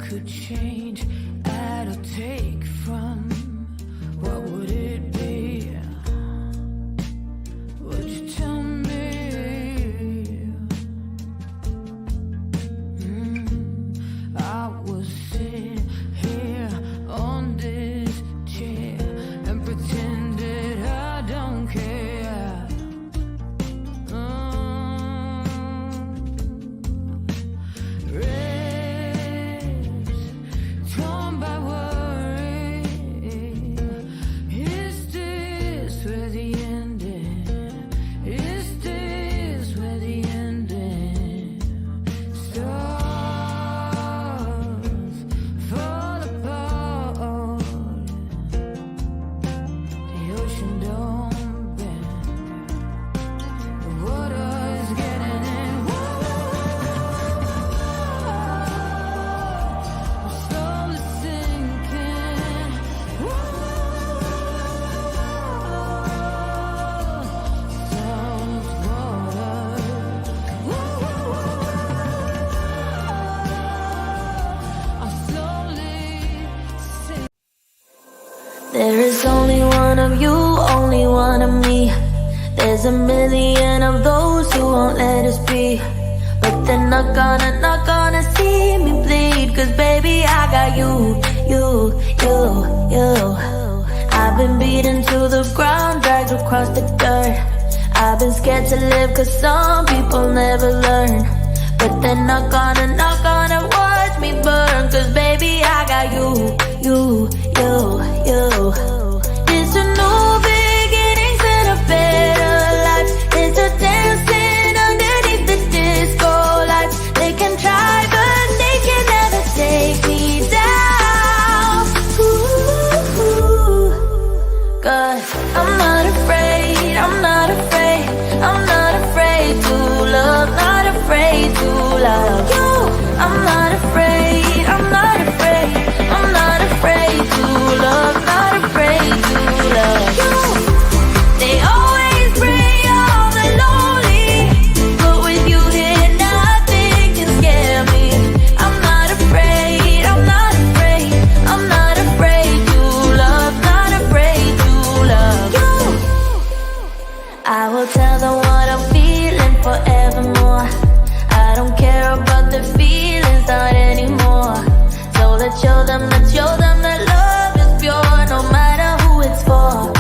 could change, add or take from, what would it be? Would you tell me? I will sit here on this chair and pretend that I don't care. Rest, torn by worry. Is this where the ending? Is this where the ending stars fall apart? The ocean don't bend. The water is getting in. I'm slowly sinking. Sounds water. I'm slowly sinking. There is only one of you, only one of me. There's a million of those who won't let us be. But they're not gonna see me bleed. Cause baby, I got you. I've been beaten to the ground, dragged across the dirt. I've been scared to live cause some people never learn. But they're not gonna watch me burn. Cause baby, I got you. It's a new beginnings and a better life. It's a dancing underneath the disco lights. They can try but they can never take me down. Cause I'm not afraid, I'm not afraid, I'm not afraid to love, not afraid to love you. I'm not afraid, I'm not afraid, I'm not afraid to love, not afraid to love you. They always bring all the lonely, but with you here nothing can scare me. I'm not afraid, I'm not afraid, I'm not afraid to love, not afraid to love you. I will tell them what I'm feeling forevermore. I don't care about the feelings, not anymore. So let's show them that love is pure, no matter who it's for.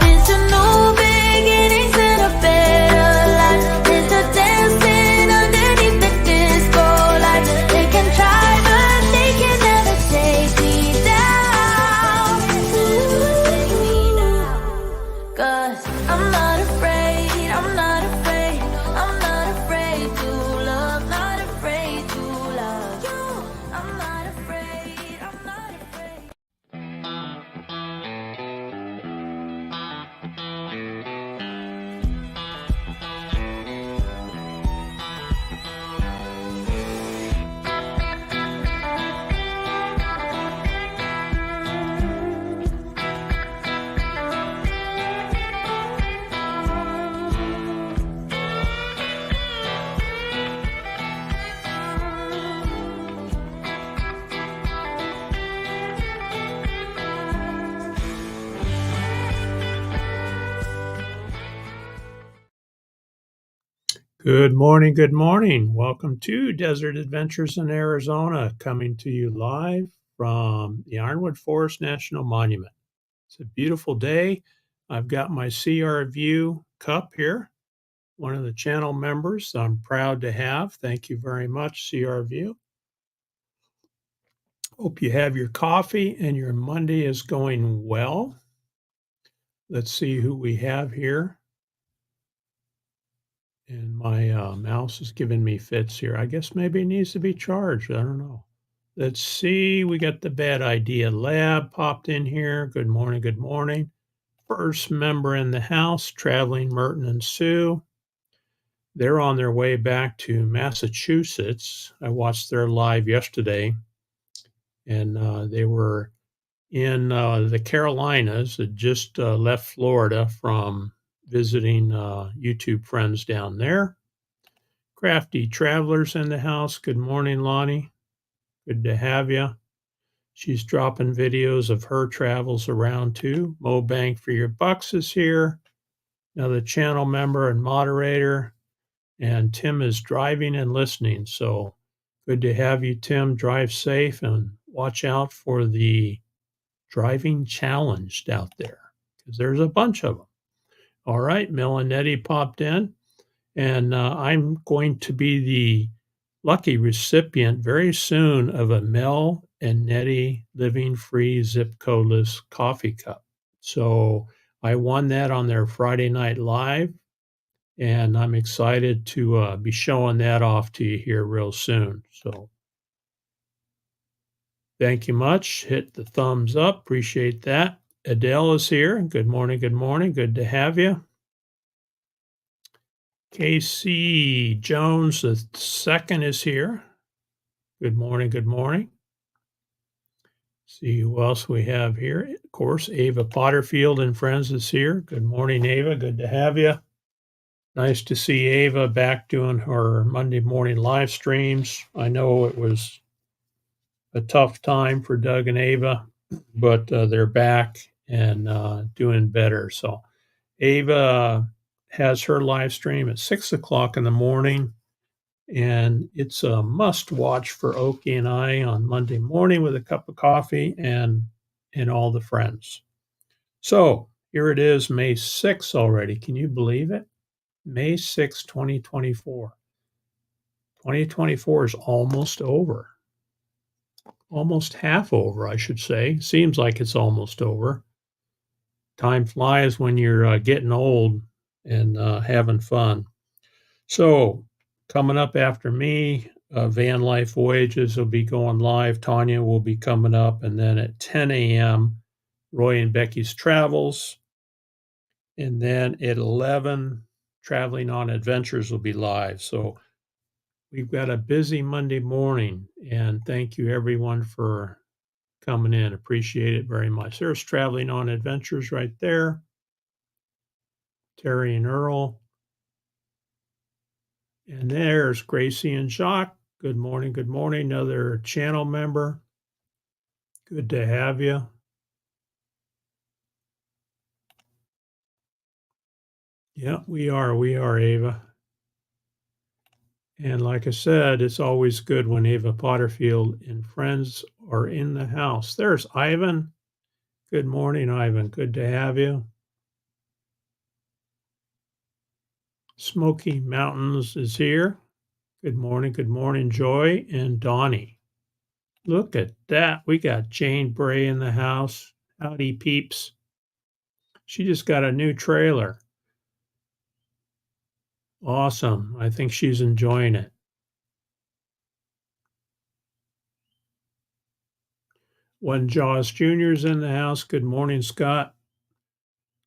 It's a new beginnings and a better life. It's a dancing underneath the disco lights. They can try but they can never take me down. Cause I'm not afraid, I'm not afraid, I'm not afraid to love, not afraid to love you. I'm not afraid, I'm not afraid. Good morning, good morning. Welcome to Desert Adventures in Arizona, coming to you live from the Ironwood Forest National Monument. It's a beautiful day. I've got my CR View cup here, one of the channel members I'm proud to have. Thank you very much, CR View. Hope you have your coffee and your Monday is going well. Let's see who we have here. And my mouse is giving me fits here. I guess maybe it needs to be charged. I don't know. Let's see. We got the Bad Idea Lab popped in here. Good morning. Good morning. First member in the house, Traveling Merton and Sue. They're on their way back to Massachusetts. I watched their live yesterday, and they were in the Carolinas. Had just left Florida from visiting YouTube friends down there. Crafty Travelers in the house. Good morning, Lonnie. Good to have you. She's dropping videos of her travels around too. Mo Bang for Your Bucks is here. Another channel member and moderator. And Tim is driving and listening. So good to have you, Tim. Drive safe and watch out for the driving challenged out there because there's a bunch of them. All right, Melanetti popped in, and I'm going to be the lucky recipient very soon of a Mel and Nettie Living Free Zip Codeless coffee cup. So I won that on their Friday Night Live, and I'm excited to be showing that off to you here real soon. So thank you much. Hit the thumbs up. Appreciate that. Adele is here. Good morning. Good morning. Good to have you. Casey Jones the second is here. Good morning. Good morning. See who else we have here. Of course, Ava Potterfield and friends is here. Good morning, Ava. Good to have you. Nice to see Ava back doing her Monday morning live streams. I know it was a tough time for Doug and Ava, but they're back and doing better. So Ava has her live stream at 6 o'clock in the morning, and it's a must watch for Okie and I on Monday morning with a cup of coffee and all the friends. So here it is, May 6th already. Can you believe it? May 6th, 2024. 2024 is almost over. Almost half over, I should say. Seems like it's almost over. Time flies when you're getting old and having fun. So, coming up after me, Van Life Voyages will be going live. Tanya will be coming up. And then at 10 a.m., Roy and Becky's Travels. And then at 11, Traveling on Adventures will be live. So, we've got a busy Monday morning. And thank you, everyone, for coming in. Appreciate it very much. There's Traveling on Adventures right there. Terry and Earl. And there's Gracie and Jacques. Good morning. Good morning. Another channel member. Good to have you. Yeah, we are. We are, Ava. And like I said, it's always good when Ava Potterfield and friends are in the house. There's Ivan. Good morning, Ivan. Good to have you. Smoky Mountains is here. Good morning, Joy and Donnie. Look at that. We got Jane Bray in the house. Howdy, peeps. She just got a new trailer. Awesome. I think she's enjoying it. When Jaws Jr.'s in the house. Good morning, Scott.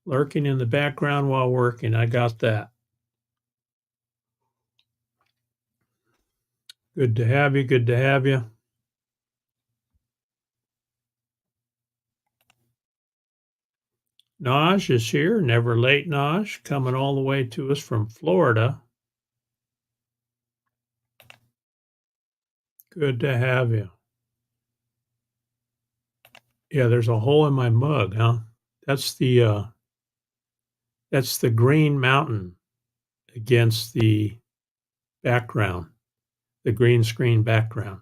Lurking in the background while working. I got that. Good to have you. Good to have you. Naj is here. Never late, Naj. Coming all the way to us from Florida. Good to have you. Yeah, there's a hole in my mug, huh? That's the Green Mountain against the background, the green screen background.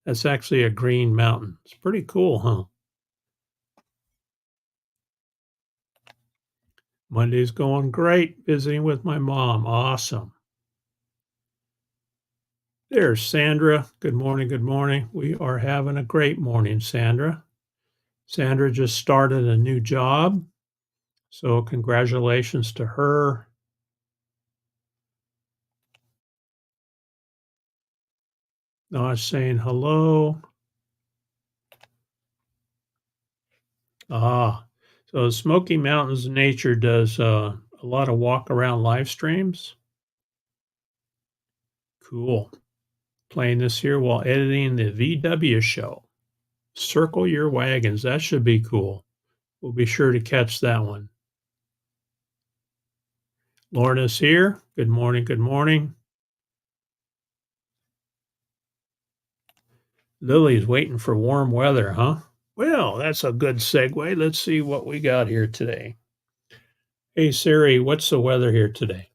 That's actually a green mountain. It's pretty cool, huh? Monday's going great. Visiting with my mom. Awesome. There's Sandra. Good morning. Good morning. We are having a great morning, Sandra. Sandra just started a new job. So congratulations to her. Naj saying hello. So Smoky Mountains Nature does a lot of walk around live streams. Cool. Playing this here while editing the VW show. Circle Your Wagons. That should be cool. We'll be sure to catch that one. Lorna's here. Good morning. Good morning. Lily's waiting for warm weather, huh? Well, that's a good segue. Let's see what we got here today. Hey Siri, what's the weather here today?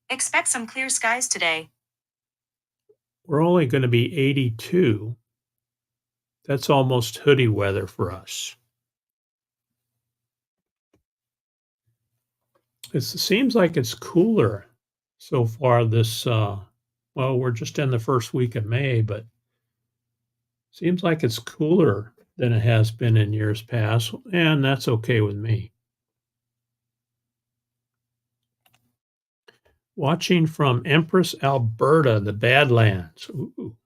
Expect some clear skies today. We're only going to be 82. That's almost hoodie weather for us. It seems like it's cooler so far this, well, we're just in the first week of May, but seems like it's cooler than it has been in years past, and that's okay with me. Watching from Empress, Alberta, the Badlands. Ooh.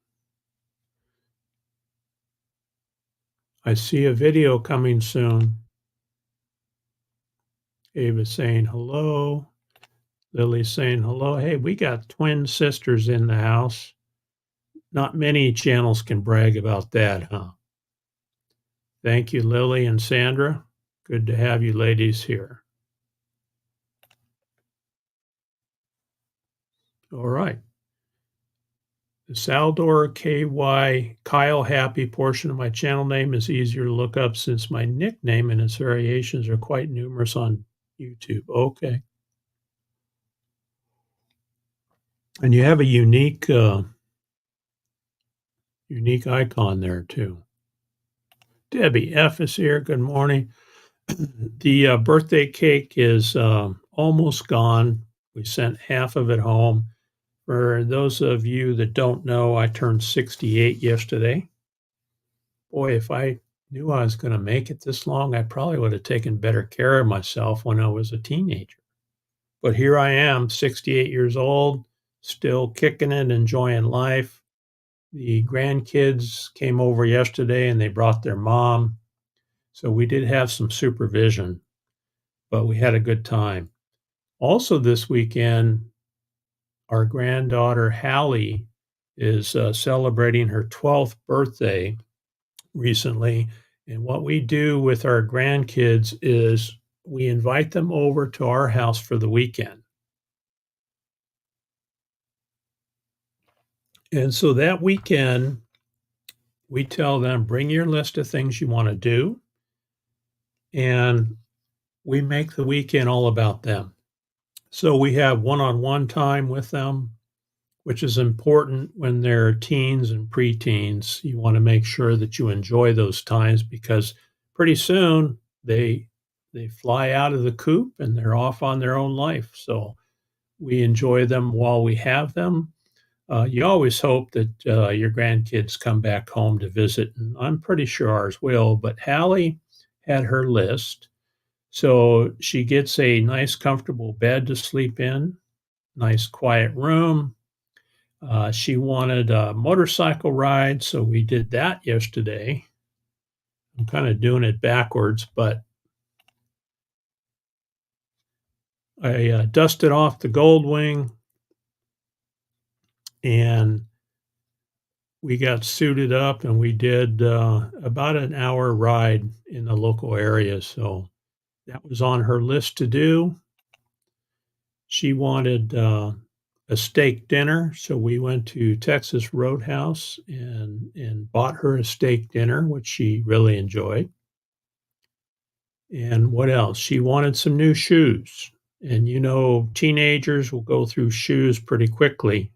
I see a video coming soon. Ava's saying hello. Lily's saying hello. Hey, we got twin sisters in the house. Not many channels can brag about that, huh? Thank you, Lily and Sandra. Good to have you ladies here. All right. The Saldor KY Kyle Happy portion of my channel name is easier to look up since my nickname and its variations are quite numerous on YouTube. Okay. And you have a unique icon there too. Debbie F is here. Good morning. The birthday cake is almost gone. We sent half of it home. For those of you that don't know, I turned 68 yesterday. Boy, if I knew I was going to make it this long, I probably would have taken better care of myself when I was a teenager. But here I am, 68 years old, still kicking it, enjoying life. The grandkids came over yesterday and they brought their mom. So we did have some supervision, but we had a good time. Also, this weekend, our granddaughter Hallie is celebrating her 12th birthday recently. And what we do with our grandkids is we invite them over to our house for the weekend. And so that weekend, we tell them, bring your list of things you want to do. And we make the weekend all about them. So we have one-on-one time with them, which is important when they're teens and preteens. You want to make sure that you enjoy those times because pretty soon they fly out of the coop and they're off on their own life. So we enjoy them while we have them. You always hope that your grandkids come back home to visit, and I'm pretty sure ours will. But Hallie had her list. So she gets a nice, comfortable bed to sleep in, nice, quiet room. She wanted a motorcycle ride, so we did that yesterday. I'm kind of doing it backwards, but I dusted off the Goldwing and we got suited up and we did about an hour ride in the local area. So that was on her list to do. She wanted a steak dinner, so we went to Texas Roadhouse and bought her a steak dinner, which she really enjoyed. And what else? She wanted some new shoes. And you know, teenagers will go through shoes pretty quickly.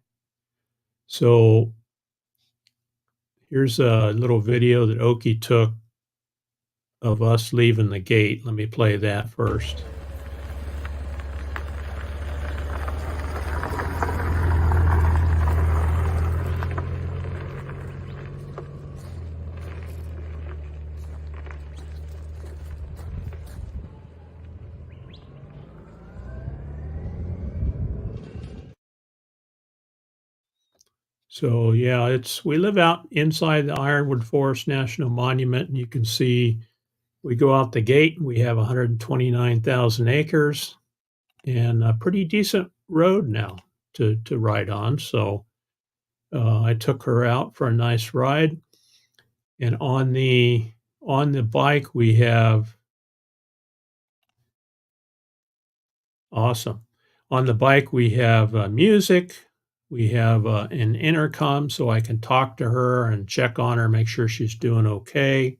So here's a little video that Oki took of us leaving the gate. Let me play that first. So yeah, we live out inside the Ironwood Forest National Monument, and you can see we go out the gate. We have 129,000 acres and a pretty decent road now to ride on. So I took her out for a nice ride, and on the bike we have awesome. On the bike we have music. We have an intercom so I can talk to her and check on her, make sure she's doing okay.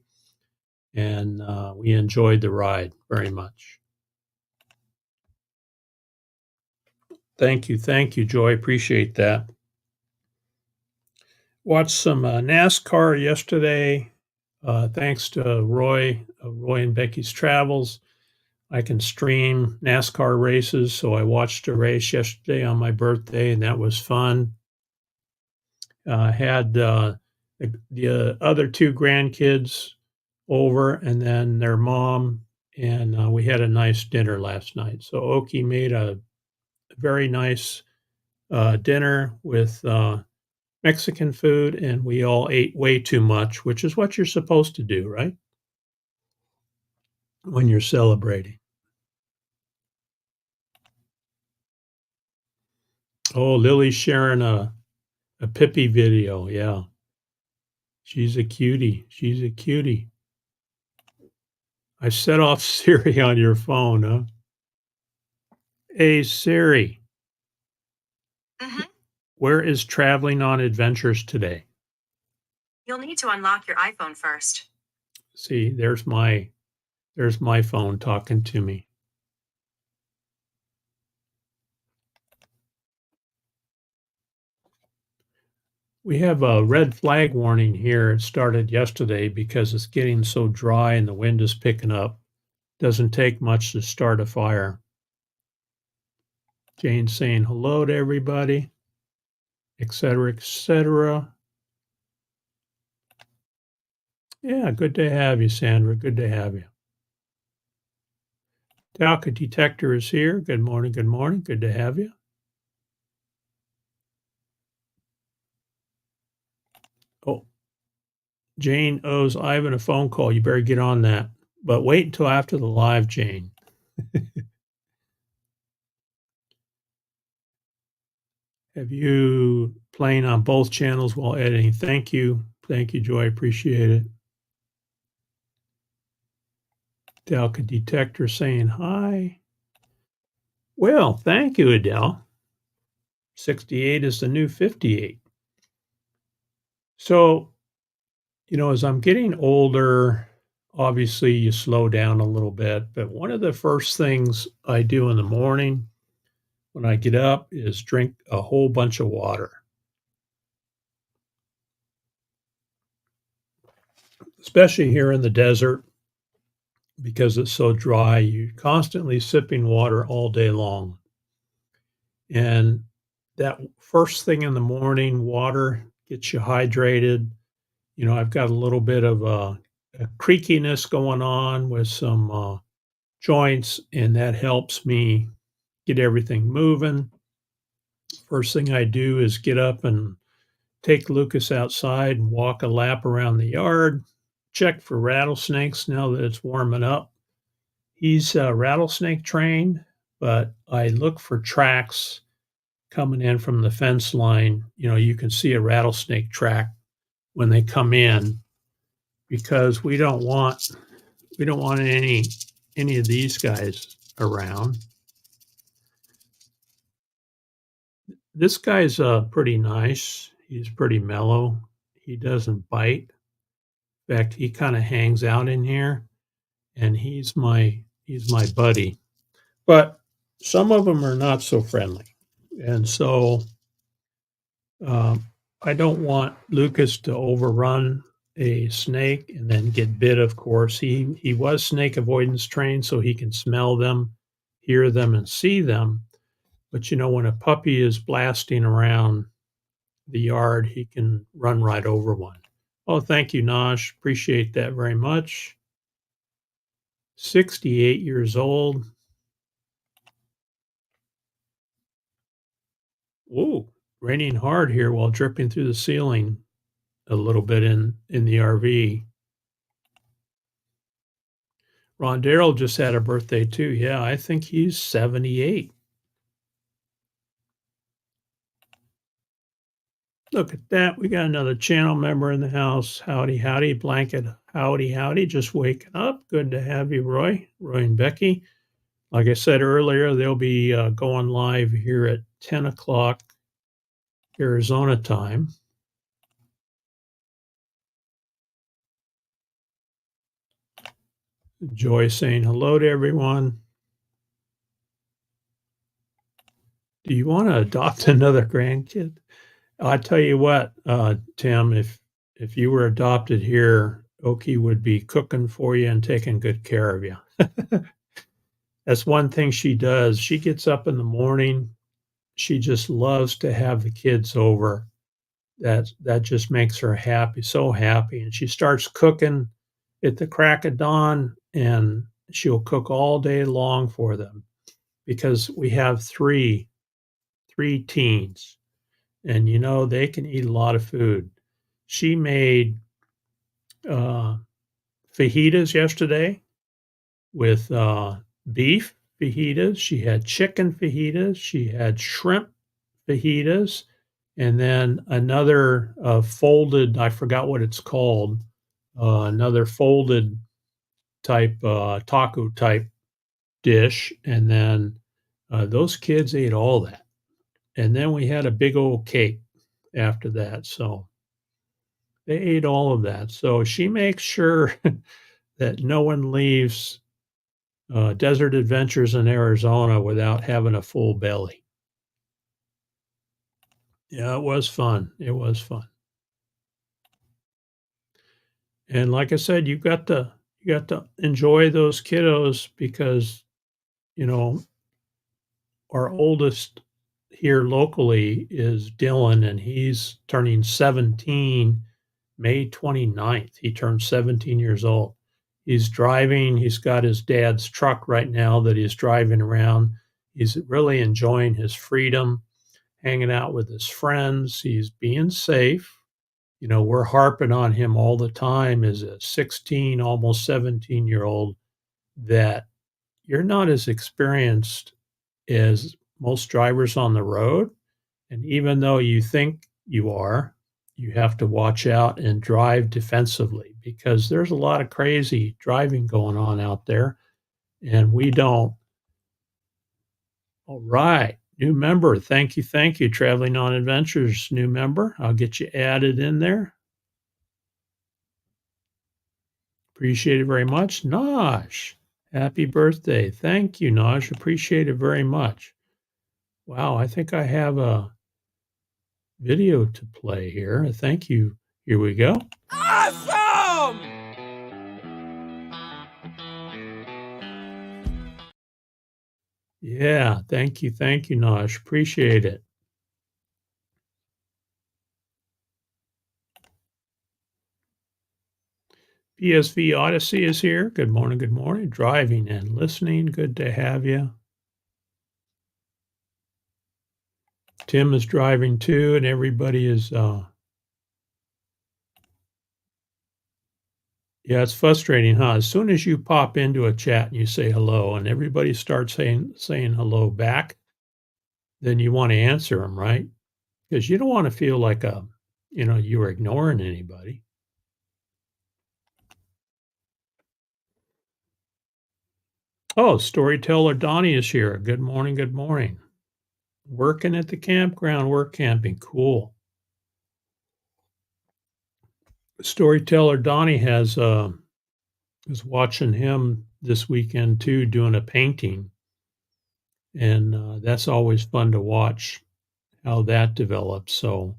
And we enjoyed the ride very much. Thank you, Joy. Appreciate that. Watched some NASCAR yesterday. Thanks to Roy and Becky's Travels. I can stream NASCAR races, so I watched a race yesterday on my birthday, and that was fun. Had the other two grandkids over, and then their mom, and we had a nice dinner last night. So Oki made a very nice dinner with Mexican food, and we all ate way too much, which is what you're supposed to do, right? When you're celebrating. Oh, Lily's sharing a Pippi video. Yeah. She's a cutie. She's a cutie. I set off Siri on your phone, huh? Hey, Siri, Mhm. where is Traveling on Adventures today? You'll need to unlock your iPhone first. See, there's my phone talking to me. We have a red flag warning here. It started yesterday because it's getting so dry and the wind is picking up. Doesn't take much to start a fire. Jane's saying hello to everybody, etc., etc. Yeah, good to have you, Sandra. Good to have you. Talca Detector is here. Good morning. Good morning. Good to have you. Oh, Jane owes Ivan a phone call. You better get on that. But wait until after the live, Jane. Have you playing on both channels while editing? Thank you. Thank you, Joy. Appreciate it. Talca Detector saying hi. Well, thank you, Adele. 68 is the new 58. So, as I'm getting older, obviously you slow down a little bit. But one of the first things I do in the morning when I get up is drink a whole bunch of water, especially here in the desert because it's so dry. You're constantly sipping water all day long. And that first thing in the morning, water gets you hydrated. I've got a little bit of a creakiness going on with some joints, and that helps me get everything moving. First thing I do is get up and take Lucas outside and walk a lap around the yard, check for rattlesnakes now that it's warming up. He's rattlesnake trained, but I look for tracks coming in from the fence line. You can see a rattlesnake track when they come in because we don't want any of these guys around. This guy's pretty nice. He's pretty mellow. He doesn't bite. In fact, he kind of hangs out in here, and he's my buddy. But some of them are not so friendly, and so I don't want Lucas to overrun a snake and then get bit. Of course, he was snake avoidance trained, so he can smell them, hear them, and see them. But when a puppy is blasting around the yard, he can run right over one. Oh, thank you, Nosh. Appreciate that very much. 68 years old. Whoa, raining hard here while dripping through the ceiling a little bit in the RV. Ron Darrell just had a birthday too. Yeah, I think he's 78. Look at that. We got another channel member in the house. Howdy, howdy. Blanket, howdy, howdy. Just waking up. Good to have you, Roy and Becky. Like I said earlier, they'll be going live here at 10 o'clock Arizona time. Joy saying hello to everyone. Do you want to adopt another grandkid? I tell you what, Tim, if you were adopted here, Oki would be cooking for you and taking good care of you. That's one thing she does. She gets up in the morning. She just loves to have the kids over. That just makes her happy, so happy. And she starts cooking at the crack of dawn, and she'll cook all day long for them because we have three teens, and they can eat a lot of food. She made uh, fajitas yesterday with beef fajitas. She had chicken fajitas. She had shrimp fajitas, and then another folded. I forgot what it's called. Another folded type taco type dish, and then those kids ate all that. And then we had a big old cake after that. So they ate all of that. So she makes sure that no one leaves Desert Adventures in Arizona without having a full belly. Yeah, it was fun. It was fun. And like I said, you got to enjoy those kiddos because, you know, our oldest here locally is Dylan, and he's turning 17 May 29th. He turned 17 years old. He's driving. He's got his dad's truck right now that he's driving around. He's really enjoying his freedom, hanging out with his friends. He's being safe. We're harping on him all the time as a 16, almost 17-year-old that you're not as experienced as most drivers on the road. And even though you think you are, you have to watch out and drive defensively because there's a lot of crazy driving going on out there, and we don't. All right. New member. Thank you. Thank you. Traveling on Adventures, new member. I'll get you added in there. Appreciate it very much. Naj, happy birthday. Thank you, Naj. Appreciate it very much. Wow. I think I have a video to play here. Thank you. Here we go. Awesome! Yeah, thank you, Naj. Appreciate it. PSV Odyssey is here. Good morning, good morning. Driving and listening. Good to have you. Tim is driving too, and everybody is yeah, it's frustrating, huh? As soon as you pop into a chat and you say hello and everybody starts saying hello back, then you want to answer them, right? Because you don't want to feel like you were ignoring anybody. Oh, storyteller Donnie is here. Good morning, good morning. Working at the campground, work camping. Cool. Storyteller Donnie was watching him this weekend too, doing a painting. And that's always fun to watch how that develops. So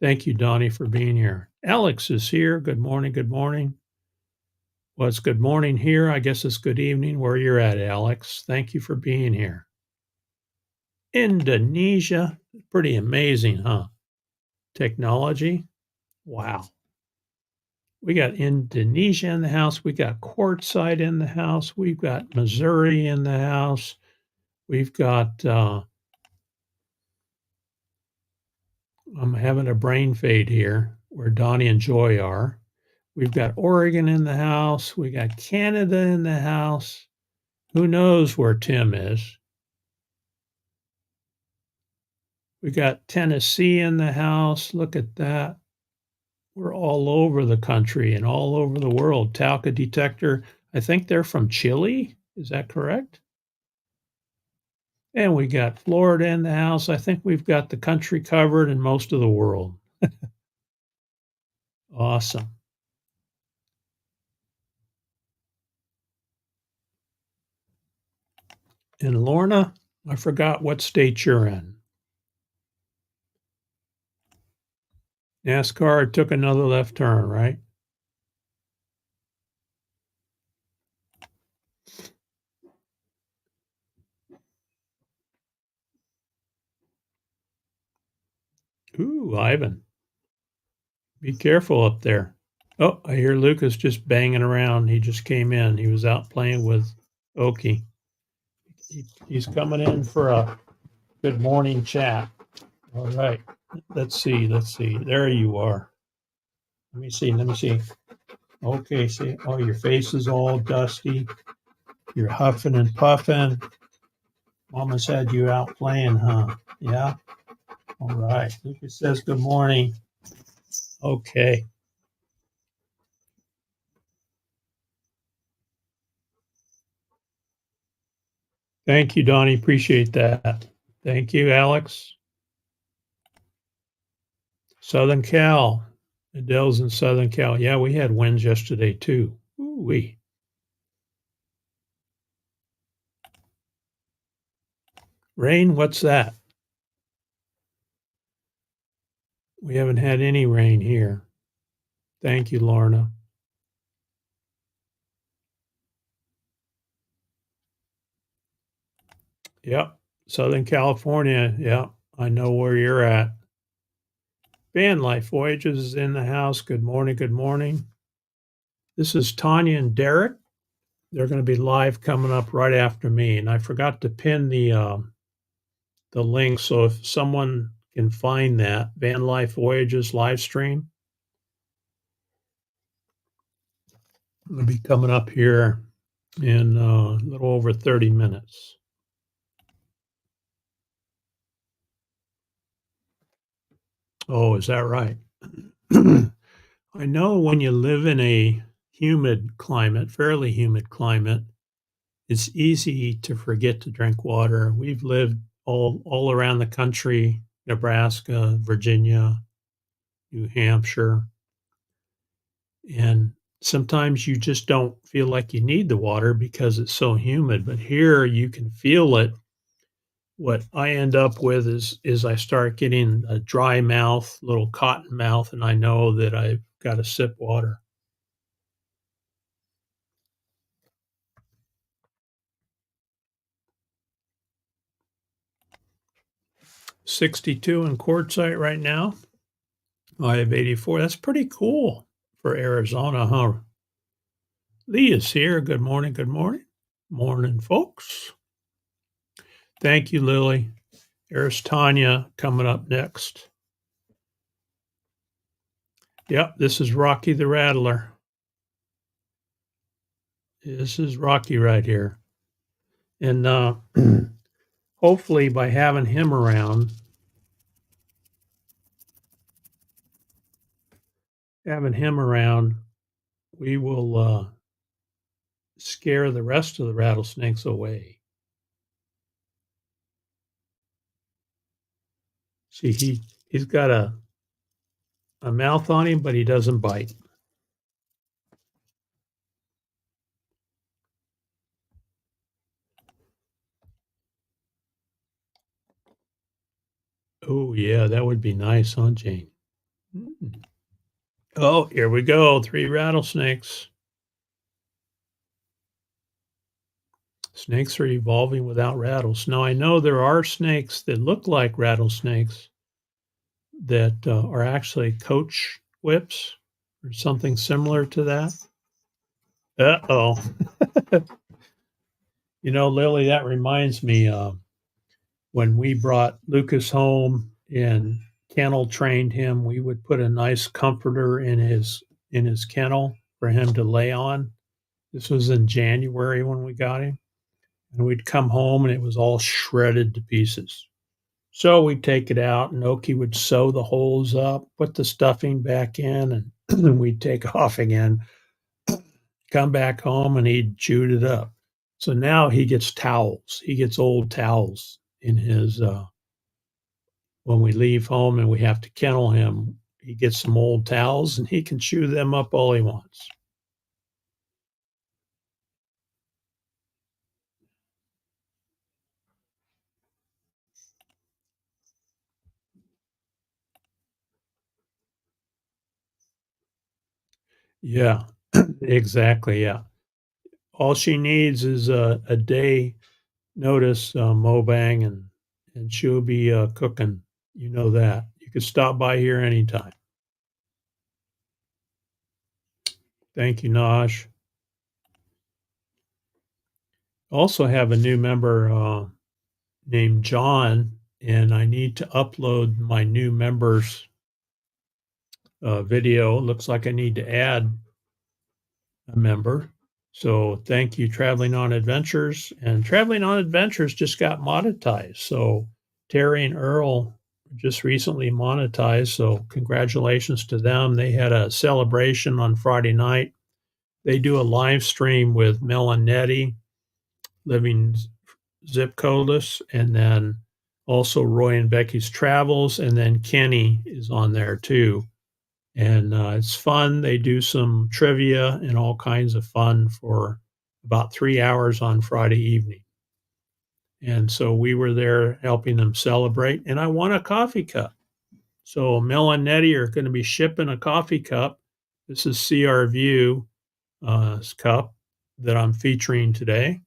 thank you, Donnie, for being here. Alex is here. Good morning. Good morning. Well, it's good morning here. I guess it's good evening where you're at, Alex. Thank you for being here. Indonesia. Pretty amazing, huh? Technology. Wow. We got Indonesia in the house. We got Quartzsite in the house. We've got Missouri in the house. We've got, I'm having a brain fade here where Donnie and Joy are. We've got Oregon in the house. We got Canada in the house. Who knows where Tim is? We got Tennessee in the house. Look at that. We're all over the country and all over the world. Talca Detector, I think they're from Chile. Is that correct? And we got Florida in the house. I think we've got the country covered and most of the world. Awesome. And Lorna, I forgot what state you're in. NASCAR took another left turn, right? Ooh, Ivan, be careful up there. Oh, I hear Lucas just banging around. He just came in. He was out playing with Okie. He's coming in for a good morning chat. All right. Let's see. There you are. Let me see. Okay, see. Oh, your face is all dusty. You're huffing and puffing. Mama's had you out playing, huh? Yeah? All right. Lucas says good morning. Okay. Thank you, Donnie. Appreciate that. Thank you, Alex. Southern Cal. Adele's in Southern Cal. Yeah, we had winds yesterday too. Ooh-wee. Rain? What's that? We haven't had any rain here. Thank you, Lorna. Yep. Southern California. Yeah, I know where you're at. Van Life Voyages is in the house. Good morning. Good morning. This is Tanya and Derek. They're going to be live coming up right after me. And I forgot to pin the link. So if someone can find that Van Life Voyages live stream, it'll be coming up here in a little over 30 minutes. Oh, is that right? I know when you live in a humid climate, fairly humid climate, it's easy to forget to drink water. We've lived all around the country, Nebraska, Virginia, New Hampshire, and sometimes you just don't feel like you need the water because it's so humid. But here you can feel it. What I end up with is I start getting a dry mouth, little cotton mouth, and I know that I've got to sip water. .62 in Quartzsite right now. I have 84. That's pretty cool for Arizona, huh? Lee is here. Good morning. Good morning. Morning, folks. Thank you, Lily. There's Tanya coming up next. Yep, this is Rocky the Rattler. This is Rocky right here. And hopefully by having him around, we will scare the rest of the rattlesnakes away. See, he's got a mouth on him, but he doesn't bite. Oh, yeah, that would be nice, huh, Jane? Mm. Oh, here we go. 3 rattlesnakes. Snakes are evolving without rattles. Now, I know there are snakes that look like rattlesnakes that are actually coach whips or something similar to that. Uh-oh. You know, Lily, that reminds me when we brought Lucas home and kennel trained him, we would put a nice comforter in his kennel for him to lay on. This was in January when we got him. And we'd come home and it was all shredded to pieces. So we'd take it out and Okie would sew the holes up, put the stuffing back in, and we'd take off again, come back home and he'd chewed it up. So now he gets towels. He gets old towels in his, when we leave home and we have to kennel him, he gets some old towels and he can chew them up all he wants. Yeah, exactly, yeah. All she needs is a day notice, Mobang, and she'll be, cooking, you know that. You can stop by here anytime. Thank you, Naj. Also have a new member, named John, and I need to upload my new members, video. Looks like I need to add a member. So thank you, Traveling on Adventures. And Traveling on Adventures just got monetized. So Terry and Earl just recently monetized. So congratulations to them. They had a celebration on Friday night. They do a live stream with Mel and Nettie, Living Zip Codeless, and then also Roy and Becky's Travels. And then Kenny is on there too. And it's fun. They do some trivia and all kinds of fun for about 3 hours on Friday evening. And so we were there helping them celebrate, and I won a coffee cup. So Mel and Nettie are going to be shipping a coffee cup. This is CR View cup that I'm featuring today.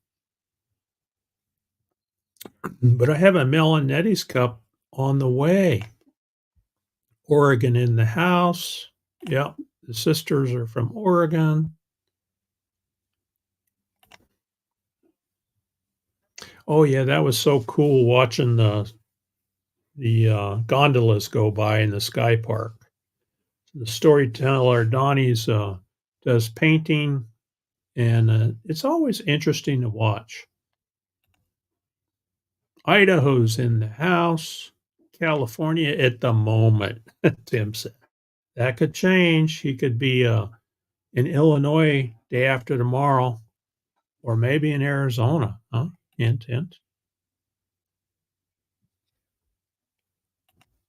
But I have a Mel and Nettie's cup on the way. Oregon in the house. Yep, the sisters are from Oregon. Oh, yeah, that was so cool watching the gondolas go by in the Sky Park. The storyteller, Donnie's, does painting, and, it's always interesting to watch. Idaho's in the house. California at the moment, Tim said. That could change. He could be, in Illinois day after tomorrow, or maybe in Arizona, huh? Hint, hint.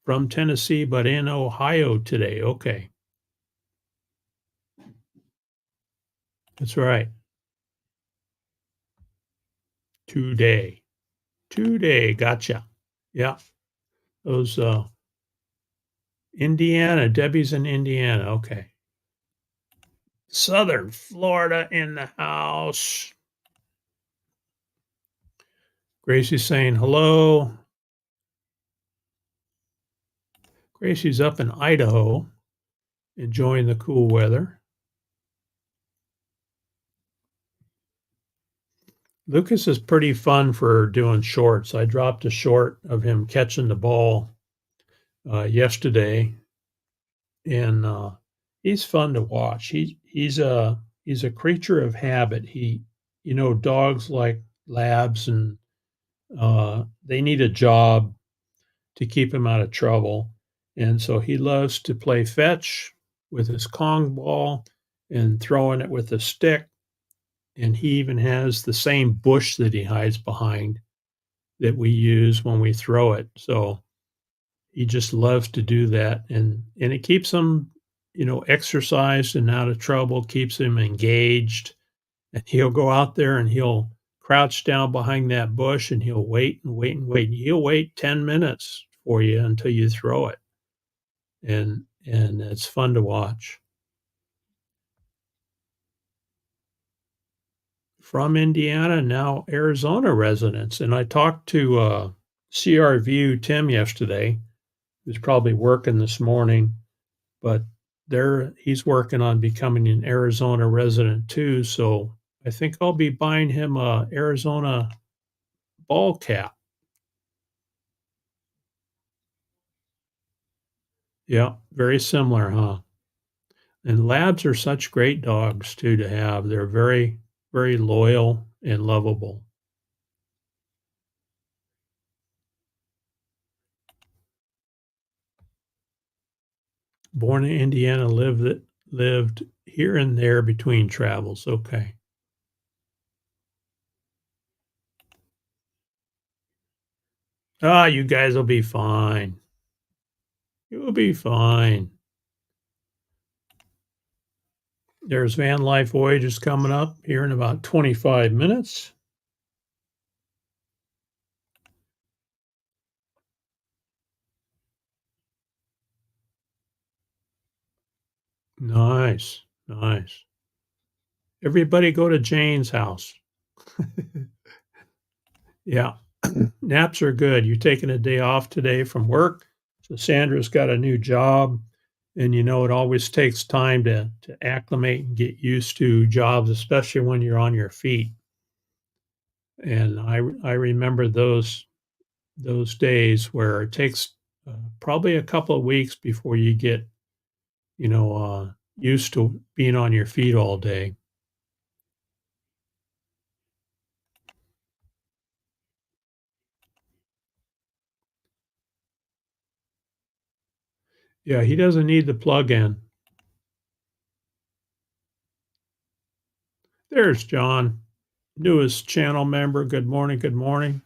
From Tennessee, but in Ohio today. Okay. That's right. Today. Today. Gotcha. Yeah. Those, Indiana. Debbie's in Indiana. Okay. Southern Florida in the house. Gracie's saying hello. Gracie's up in Idaho, enjoying the cool weather. Lucas is pretty fun for doing shorts. I dropped a short of him catching the ball yesterday, and he's fun to watch. He's a creature of habit. Dogs like labs, and they need a job to keep him out of trouble. And so he loves to play fetch with his Kong ball and throwing it with a stick. And he even has the same bush that he hides behind that we use when we throw it. So he just loves to do that. And it keeps him, exercised and out of trouble, keeps him engaged. And he'll go out there and he'll crouch down behind that bush and he'll wait and wait and wait. He'll wait 10 minutes for you until you throw it. And it's fun to watch. From Indiana, now Arizona residents. And I talked to CR View Tim yesterday, who's probably working this morning, but he's working on becoming an Arizona resident too. So I think I'll be buying him a Arizona ball cap. Yeah, very similar, huh? And labs are such great dogs too to have. They're very, very loyal and lovable. Born in Indiana, lived here and there between travels. Okay. Ah, you guys will be fine. You'll be fine. There's Van Life Voyages coming up here in about 25 minutes. Nice, nice. Everybody go to Jane's house. Yeah. Naps are good. You taking a day off today from work. So Sandra's got a new job, and it always takes time to acclimate and get used to jobs, especially when you're on your feet. And I remember those days where it takes probably a couple of weeks before you get used to being on your feet all day. Yeah, he doesn't need the plug-in. There's John, newest channel member. Good morning. Good morning.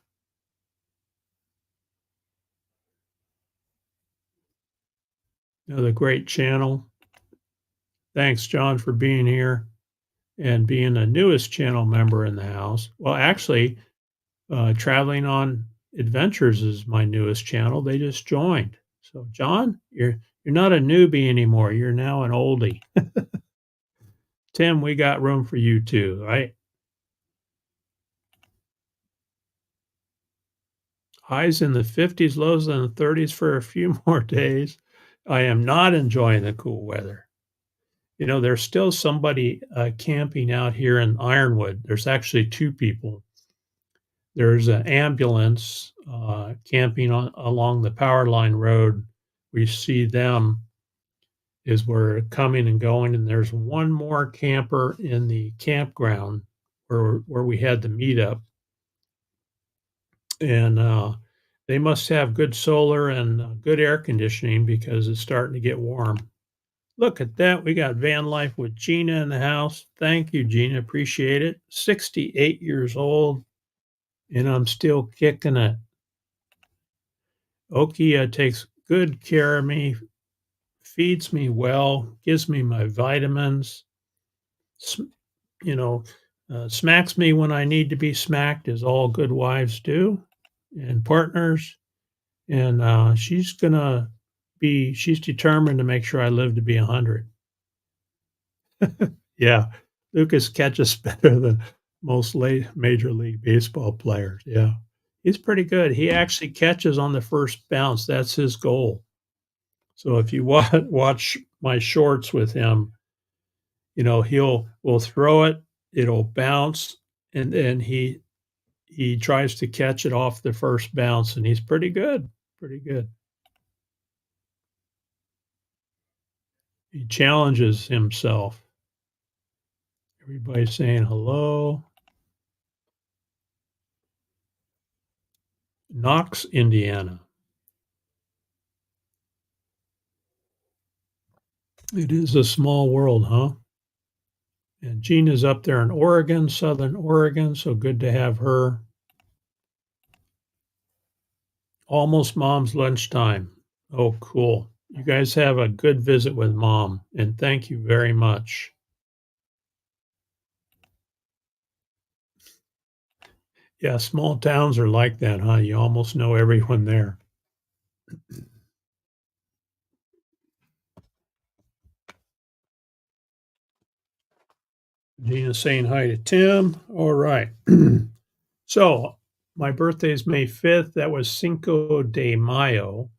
Another great channel. Thanks, John, for being here and being the newest channel member in the house. Well, actually, Traveling on Adventures is my newest channel. They just joined. So, John, you're not a newbie anymore. You're now an oldie. Tim, we got room for you too, right? Highs in the 50s, lows in the 30s for a few more days. I am not enjoying the cool weather. There's still somebody camping out here in Ironwood. There's actually two people. There's an ambulance camping along the power line road. We see them as we're coming and going, and there's one more camper in the campground where we had the meetup, and they must have good solar and good air conditioning because it's starting to get warm. Look at that. We got van life with Gina in the house. Thank you, Gina. Appreciate it. 68 years old, and I'm still kicking it. Oki takes good care of me, feeds me well, gives me my vitamins, s- smacks me when I need to be smacked, as all good wives do, and partners. And she's determined to make sure I live to be 100. Yeah, Lucas catches better than most Major League Baseball players. Yeah, he's pretty good. He actually catches on the first bounce. That's his goal. So if you watch my shorts with him, we'll throw it, it'll bounce, and then he tries to catch it off the first bounce, and he's pretty good, pretty good. He challenges himself. Everybody's saying hello. Knox, Indiana. It is a small world, huh? And Gina's up there in Oregon, Southern Oregon, so good to have her. Almost mom's lunchtime. Oh, cool. You guys have a good visit with mom, and thank you very much. Yeah, small towns are like that, huh? You almost know everyone there. Gina's saying hi to Tim. All right. So, my birthday is May 5th. That was Cinco de Mayo,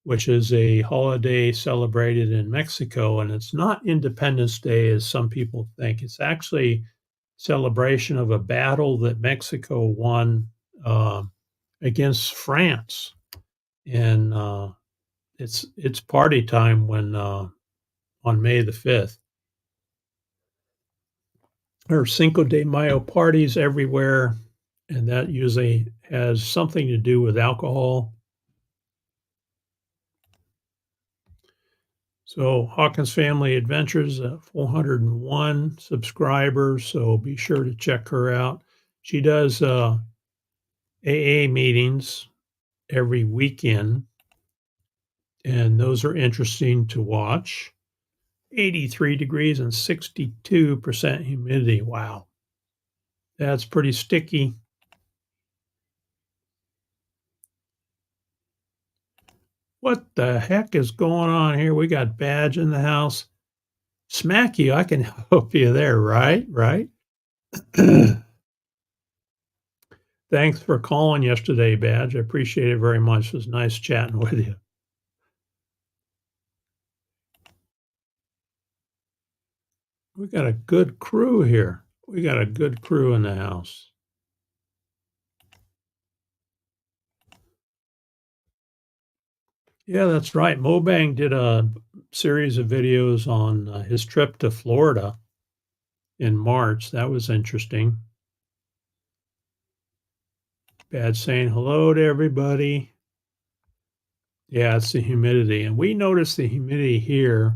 which is a holiday celebrated in Mexico, and it's not Independence Day as some people think. It's actually celebration of a battle that Mexico won uh, against France, and it's party time when on May the 5th. There are Cinco de Mayo parties everywhere, and that usually has something to do with alcohol. So Hawkins Family Adventures, 401 subscribers, so be sure to check her out. She does AA meetings every weekend, and those are interesting to watch. 83 degrees and 62% humidity. Wow. That's pretty sticky. What the heck is going on here? We got Badge in the house. Smack you, I can help you there, right? Right? Thanks for calling yesterday, Badge. I appreciate it very much. It was nice chatting with you. We got a good crew here. We got a good crew in the house. Yeah, that's right. Mobang did a series of videos on his trip to Florida in March. That was interesting. Bad saying hello to everybody. Yeah, it's the humidity. And we notice the humidity here.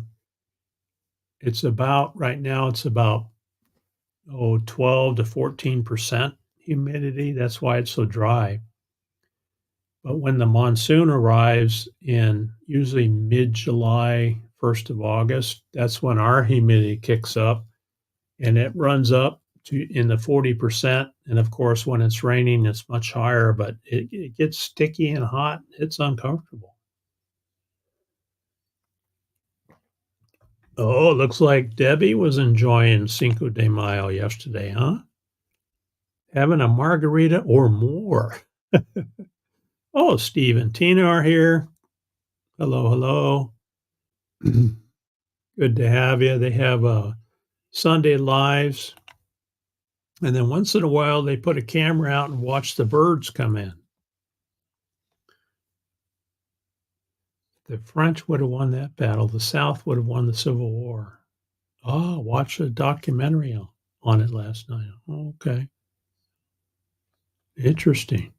It's about, right now, it's about, 12 to 14% humidity. That's why it's so dry. But when the monsoon arrives in usually mid-July, 1st of August, that's when our humidity kicks up and it runs up to in the 40%. And of course, when it's raining, it's much higher, but it gets sticky and hot. It's uncomfortable. Oh, looks like Debbie was enjoying Cinco de Mayo yesterday, huh? Having a margarita or more. Oh, Steve and Tina are here. Hello, hello. Good to have you. They have Sunday lives. And then once in a while, they put a camera out and watch the birds come in. The French would have won that battle. The South would have won the Civil War. Oh, watch a documentary on it last night. Okay. Interesting.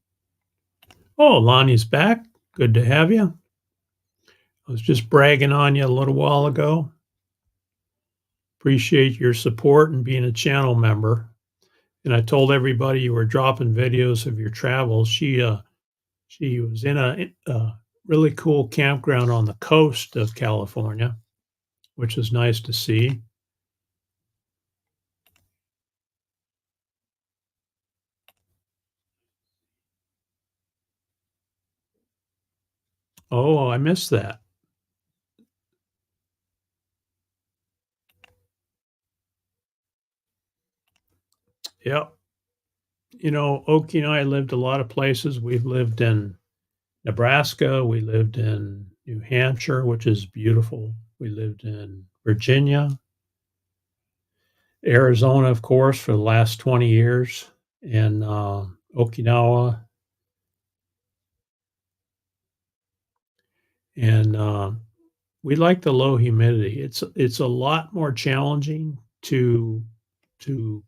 Oh, Lonnie's back. Good to have you. I was just bragging on you a little while ago. Appreciate your support and being a channel member. And I told everybody you were dropping videos of your travels. She was in a really cool campground on the coast of California, which is nice to see. Oh, I missed that. Yep. You know, Oki and I lived a lot of places. We've lived in Nebraska. We lived in New Hampshire, which is beautiful. We lived in Virginia, Arizona, of course, for the last 20 years, and Okinawa. And we like the low humidity. It's a lot more challenging to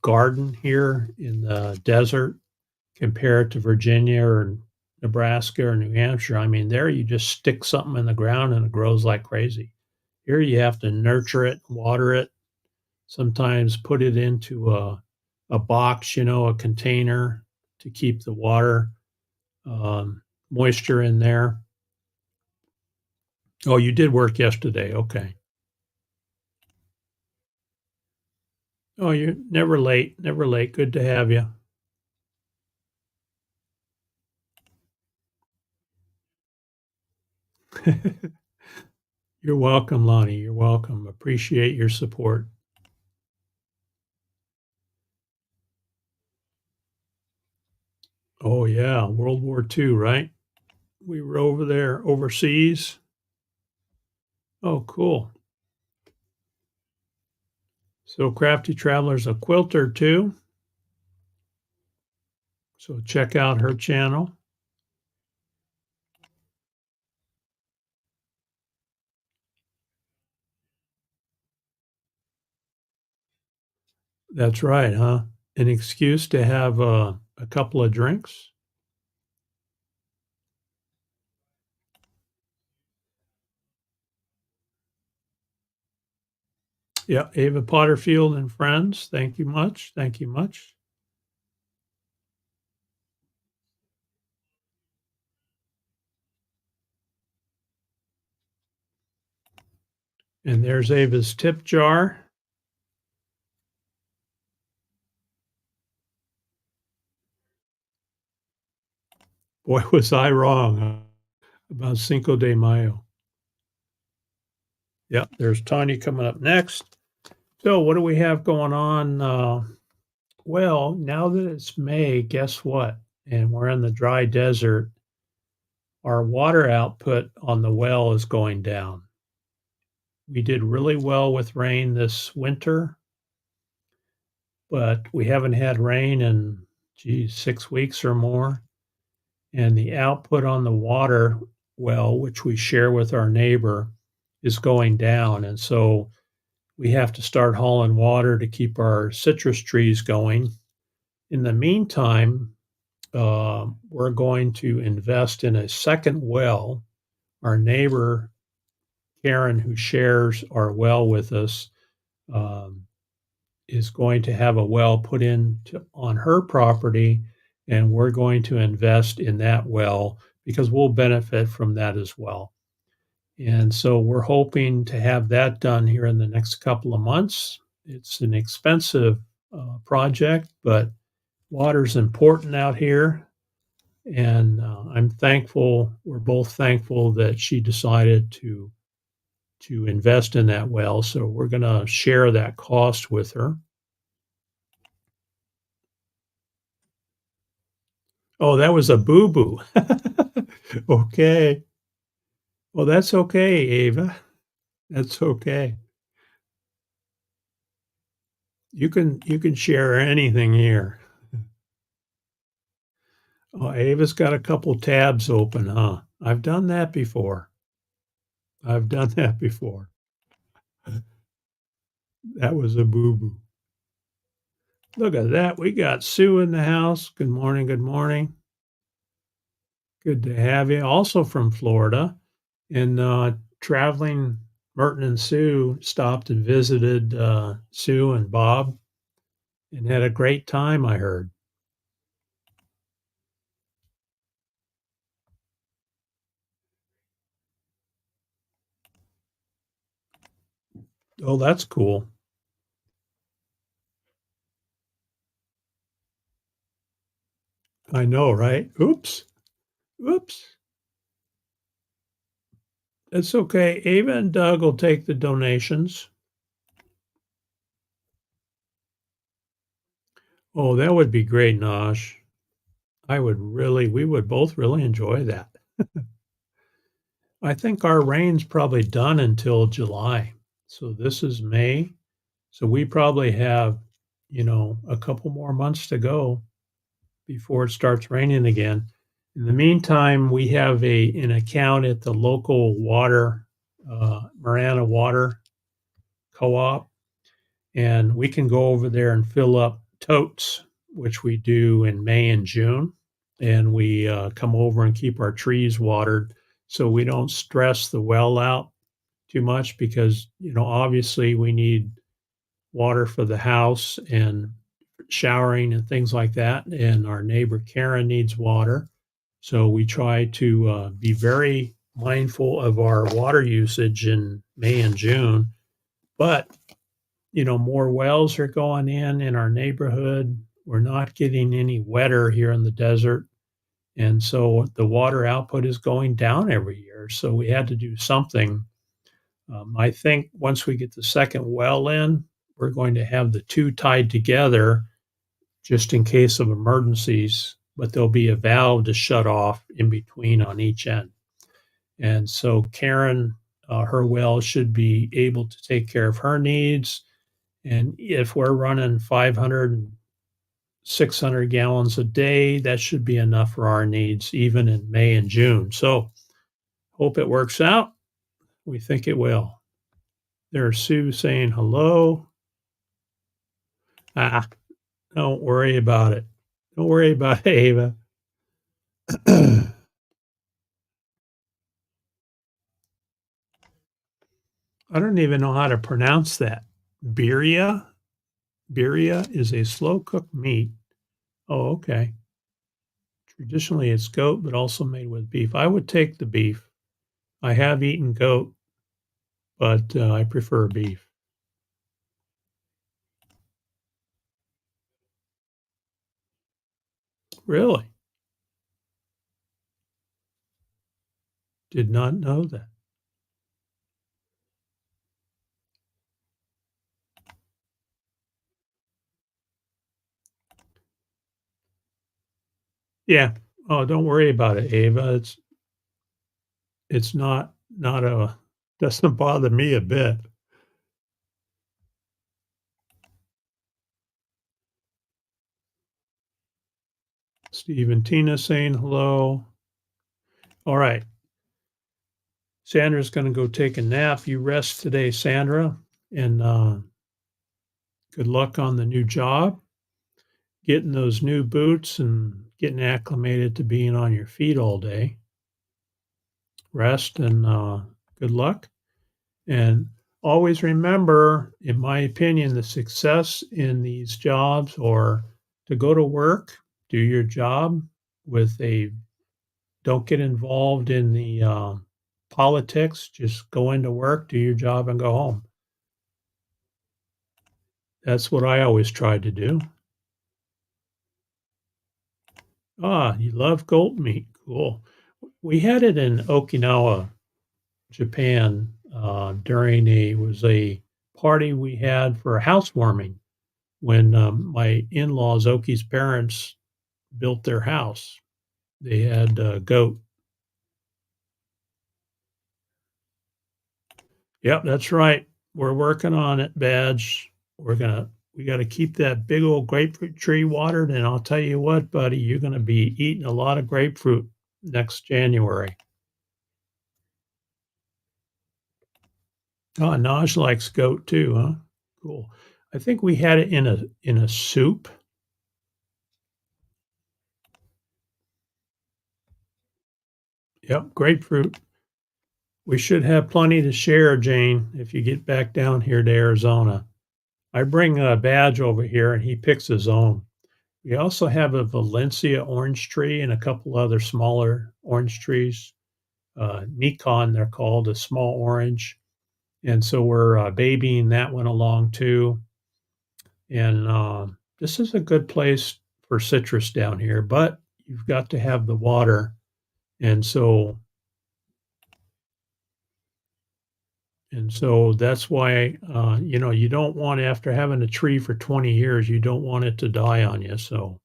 garden here in the desert compared to Virginia or Nebraska or New Hampshire. I mean, there you just stick something in the ground and it grows like crazy. Here you have to nurture it, water it, sometimes put it into a box, a container to keep the water moisture in there. Oh, you did work yesterday. Okay. Oh, you're never late, never late. Good to have you. You're welcome, Lonnie. You're welcome. Appreciate your support. Oh, yeah. World War II, right? We were over there overseas. Oh, cool. So Crafty Traveler's a quilter too. So check out her channel. That's right, huh? An excuse to have a couple of drinks. Yeah, Ava Potterfield and friends. Thank you much. Thank you much. And there's Ava's tip jar. Boy, was I wrong about Cinco de Mayo. Yep, there's Tanya coming up next. So what do we have going on? Well, now that it's May, guess what? And we're in the dry desert. Our water output on the well is going down. We did really well with rain this winter, but we haven't had rain in, 6 weeks or more. And the output on the water well, which we share with our neighbor, is going down. And so we have to start hauling water to keep our citrus trees going. In the meantime, we're going to invest in a second well. Our neighbor, Karen, who shares our well with us, um, is going to have a well put in on her property, and we're going to invest in that well because we'll benefit from that as well. And so we're hoping to have that done here in the next couple of months. It's an expensive project, but water's important out here. And I'm thankful, we're both thankful that she decided to invest in that well. So we're going to share that cost with her. Oh, that was a boo-boo. Okay. Well, that's okay, Ava. That's okay. You can share anything here. Oh, Ava's got a couple tabs open, huh? I've done that before. I've done that before. That was a boo-boo. Look at that. We got Sue in the house. Good morning. Good morning. Good to have you. Also from Florida. And traveling Merton and Sue stopped and visited Sue and Bob and had a great time, I heard. Oh, that's cool. I know, right? Oops. Oops. It's okay. Ava and Doug will take the donations. Oh, that would be great, Nosh. We would both really enjoy that. I think our rain's probably done until July. So this is May. So we probably have, a couple more months to go before it starts raining again. In the meantime, we have an account at the local Marana Water Co-op, and we can go over there and fill up totes, which we do in May and June. And we come over and keep our trees watered so we don't stress the well out too much because, obviously we need water for the house and showering and things like that. And our neighbor Karen needs water. So we try to be very mindful of our water usage in May and June. But, more wells are going in our neighborhood. We're not getting any wetter here in the desert. And so the water output is going down every year. So we had to do something. I think once we get the second well in, we're going to have the two tied together just in case of emergencies, but there'll be a valve to shut off in between on each end. And so Karen, her well should be able to take care of her needs. And if we're running 500 and 600 gallons a day, that should be enough for our needs, even in May and June. So hope it works out. We think it will. There's Sue saying hello. Ah, don't worry about it. Don't worry about it, Ava. I don't even know how to pronounce that. Birria? Birria is a slow cooked meat. Oh, okay. Traditionally, it's goat, but also made with beef. I would take the beef. I have eaten goat. but I prefer beef. Really? Did not know that. Yeah. Oh, don't worry about it, Ava. It's not a doesn't bother me a bit. Steve and Tina saying hello. All right. Sandra's gonna go take a nap. You rest today, Sandra, and, good luck on the new job, getting those new boots and getting acclimated to being on your feet all day. Rest and, good luck, and always remember, in my opinion, the success in these jobs or to go to work, do your job with a don't get involved in the, politics, just go into work, do your job, and go home. That's what I always tried to do. Ah, you love goat meat. Cool. We had it in Okinawa, Japan, during a party we had for a housewarming when, my in-laws, Oki's parents, built their house. They had, goat. Yep, that's right. We're working on it, Badge. We gotta keep that big old grapefruit tree watered, and I'll tell you what, buddy, you're gonna be eating a lot of grapefruit next January. Oh, Naj likes goat too, huh? Cool. I think we had it in a soup. Yep, grapefruit. We should have plenty to share, Jane, if you get back down here to Arizona. I bring a Badge over here, and he picks his own. We also have a Valencia orange tree and a couple other smaller orange trees. Nikon, they're called, a small orange. And so we're babying that one along too. And this is a good place for citrus down here, but you've got to have the water. And so, and so that's why, you don't want, after having a tree for 20 years, you don't want it to die on you. So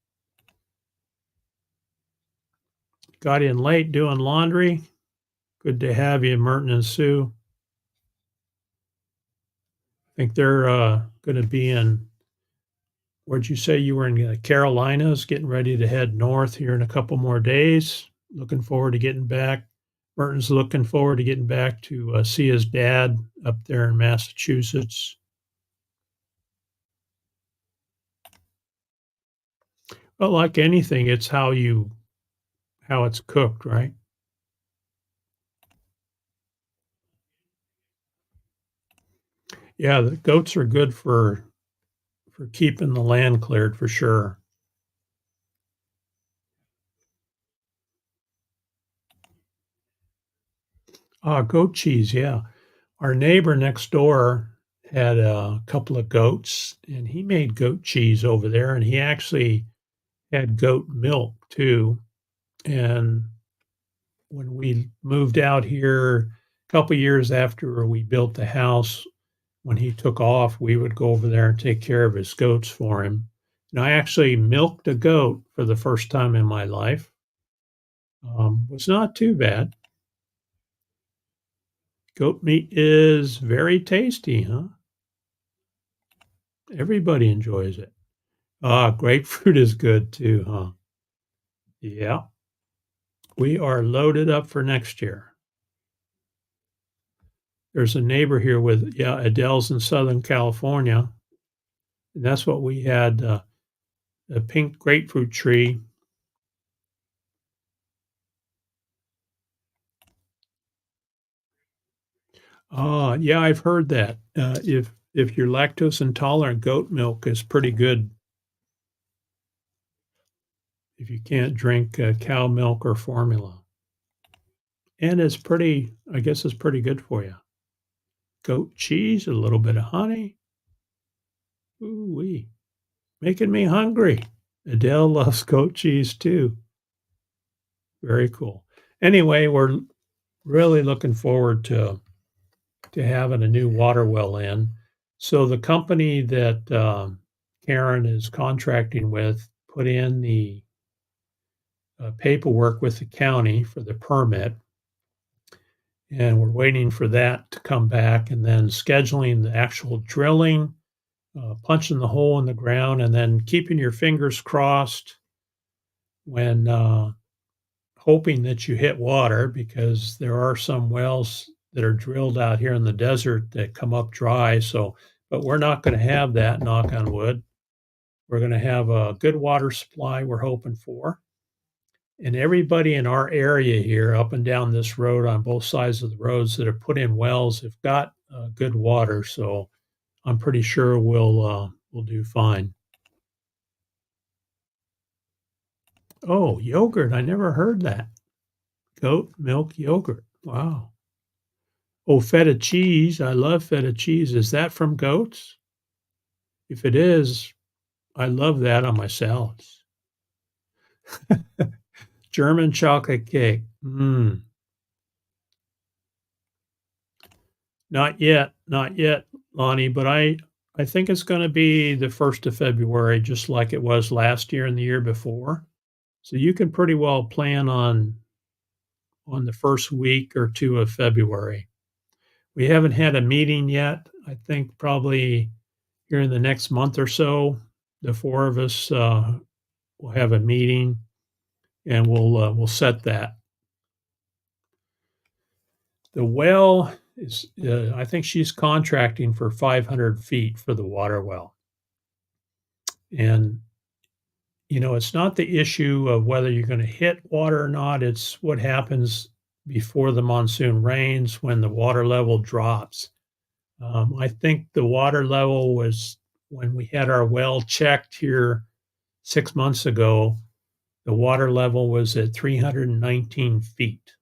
got in late doing laundry. Good to have you, Merton and Sue. I think they're going to be in, where'd you say you were in the Carolinas, getting ready to head north here in a couple more days. Looking forward to getting back. Merton's looking forward to getting back to see his dad up there in Massachusetts. Well, like anything, it's how it's cooked, right? Yeah, the goats are good for keeping the land cleared for sure. Ah, goat cheese, yeah. Our neighbor next door had a couple of goats, and he made goat cheese over there, and he actually had goat milk too. And when we moved out here a couple years after we built the house, when he took off, we would go over there and take care of his goats for him. And I actually milked a goat for the first time in my life. Was not too bad. Goat meat is very tasty, huh? Everybody enjoys it. Ah, grapefruit is good too, huh? Yeah. We are loaded up for next year. There's a neighbor here with, yeah, Adele's in Southern California. And that's what we had, a pink grapefruit tree. Ah, yeah, I've heard that. If you're lactose intolerant, goat milk is pretty good if you can't drink, cow milk or formula. And it's pretty, I guess it's pretty good for you. goat cheese, a little bit of honey. Ooh-wee, making me hungry. Adele loves goat cheese too. Very cool. Anyway, we're really looking forward to having a new water well in. So the company that Karen is contracting with put in the paperwork with the county for the permit, and we're waiting for that to come back and then scheduling the actual drilling, punching the hole in the ground, and then keeping your fingers crossed when hoping that you hit water because there are some wells that are drilled out here in the desert that come up dry. So, but we're not going to have that, knock on wood. We're going to have a good water supply, we're hoping for. And everybody in our area here, up and down this road on both sides of the roads that have put in wells, have got good water. So I'm pretty sure we'll do fine. Oh, yogurt! I never heard that. Goat milk yogurt. Wow. Oh, feta cheese. I love feta cheese. Is that from goats? If it is, I love that on my salads. German chocolate cake. Not yet, not yet, Lonnie, but I think it's gonna be the 1st of February, just like it was last year and the year before. So you can pretty well plan on the first week or 2 of February. We haven't had a meeting yet. I think probably here in the next month or so, the 4 of us, will have a meeting and we'll set that. The well is, I think she's contracting for 500 feet for the water well. And, it's not the issue of whether you're going to hit water or not. It's what happens before the monsoon rains when the water level drops. I think the water level was when we had our well checked here 6 months ago, the water level was at 319 feet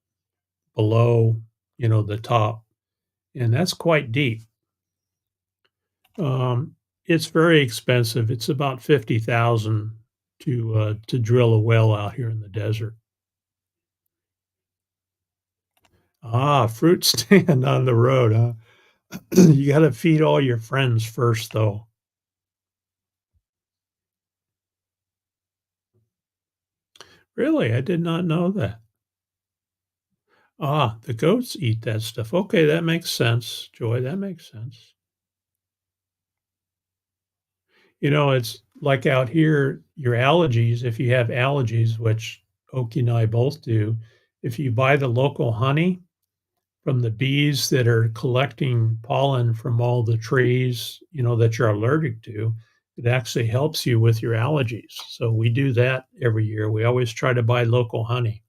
below, the top, and that's quite deep. It's very expensive. It's about 50,000 to drill a well out here in the desert. Ah, fruit stand on the road, huh? You gotta feed all your friends first, though. Really? I did not know that. Ah, the goats eat that stuff. Okay, that makes sense, Joy, that makes sense. It's like out here, your allergies, if you have allergies, which Oki and I both do, if you buy the local honey from the bees that are collecting pollen from all the trees, that you're allergic to, it actually helps you with your allergies. So we do that every year. We always try to buy local honey.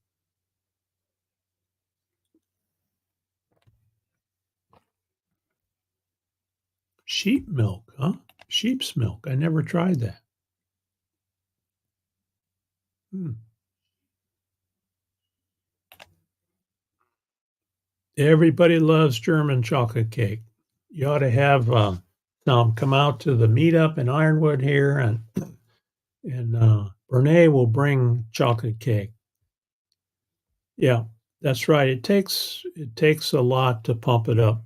Sheep milk, huh? Sheep's milk. I never tried that. Hmm. Everybody loves German chocolate cake. You ought to have some come out to the meetup in Ironwood here, and Renee will bring chocolate cake. Yeah, that's right. It takes a lot to pump it up.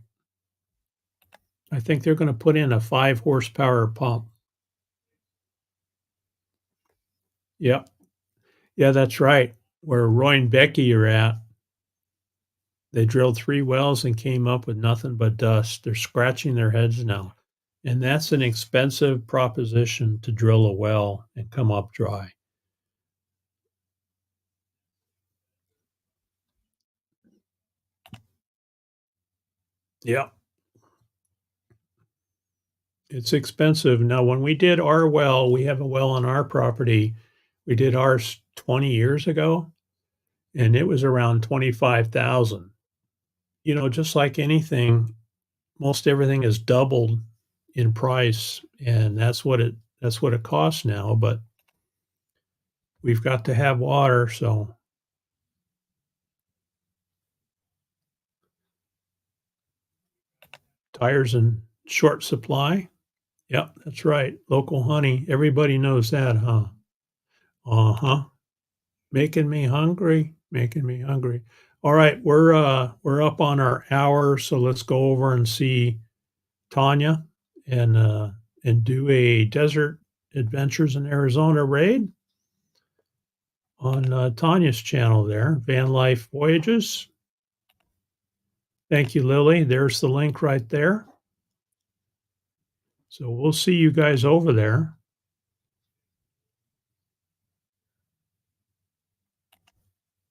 I think they're going to put in a 5 horsepower pump. Yeah, yeah, that's right. Where Roy and Becky are at, they drilled 3 wells and came up with nothing but dust. They're scratching their heads now. And that's an expensive proposition to drill a well and come up dry. Yeah, it's expensive. Now, when we did our well, we have a well on our property. We did ours 20 years ago, and it was around 25,000. Just like anything, most everything is doubled in price, and that's what it costs now, but we've got to have water, so Tires in short supply. Yep, that's right. Local honey. Everybody knows that, huh? Uh-huh. Making me hungry, making me hungry. All right, we're up on our hour, so let's go over and see Tanya and do a Desert Adventures in Arizona raid on Tanya's channel there, Van Life Voyages. Thank you, Lily. There's the link right there. So we'll see you guys over there.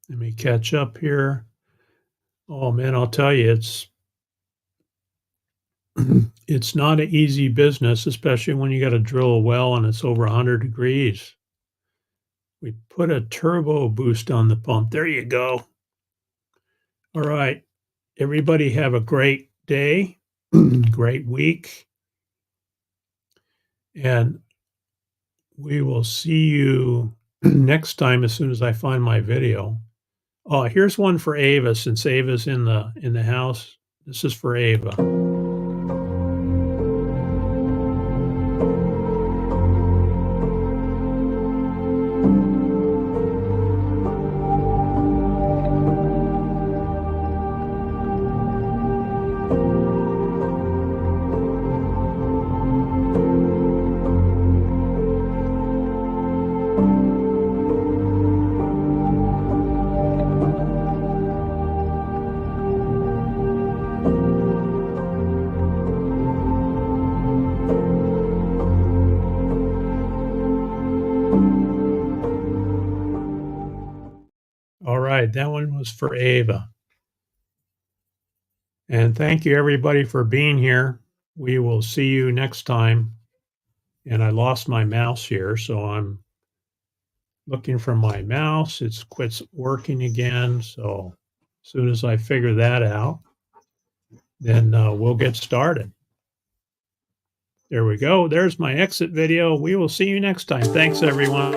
Let me catch up here. Oh man, I'll tell you, it's not an easy business, especially when you got to drill a well and it's over 100 degrees. We put a turbo boost on the pump. There you go. All right. Everybody have a great day, great week. And we will see you next time as soon as I find my video. Oh, here's one for Ava, since Ava's in the house. This is for Ava. All right, that one was for Ava. And thank you everybody for being here. We will see you next time. And I lost my mouse here, so I'm looking for my mouse. It's quits working again. So as soon as I figure that out, then we'll get started. There we go. There's my exit video. We will see you next time. Thanks, everyone.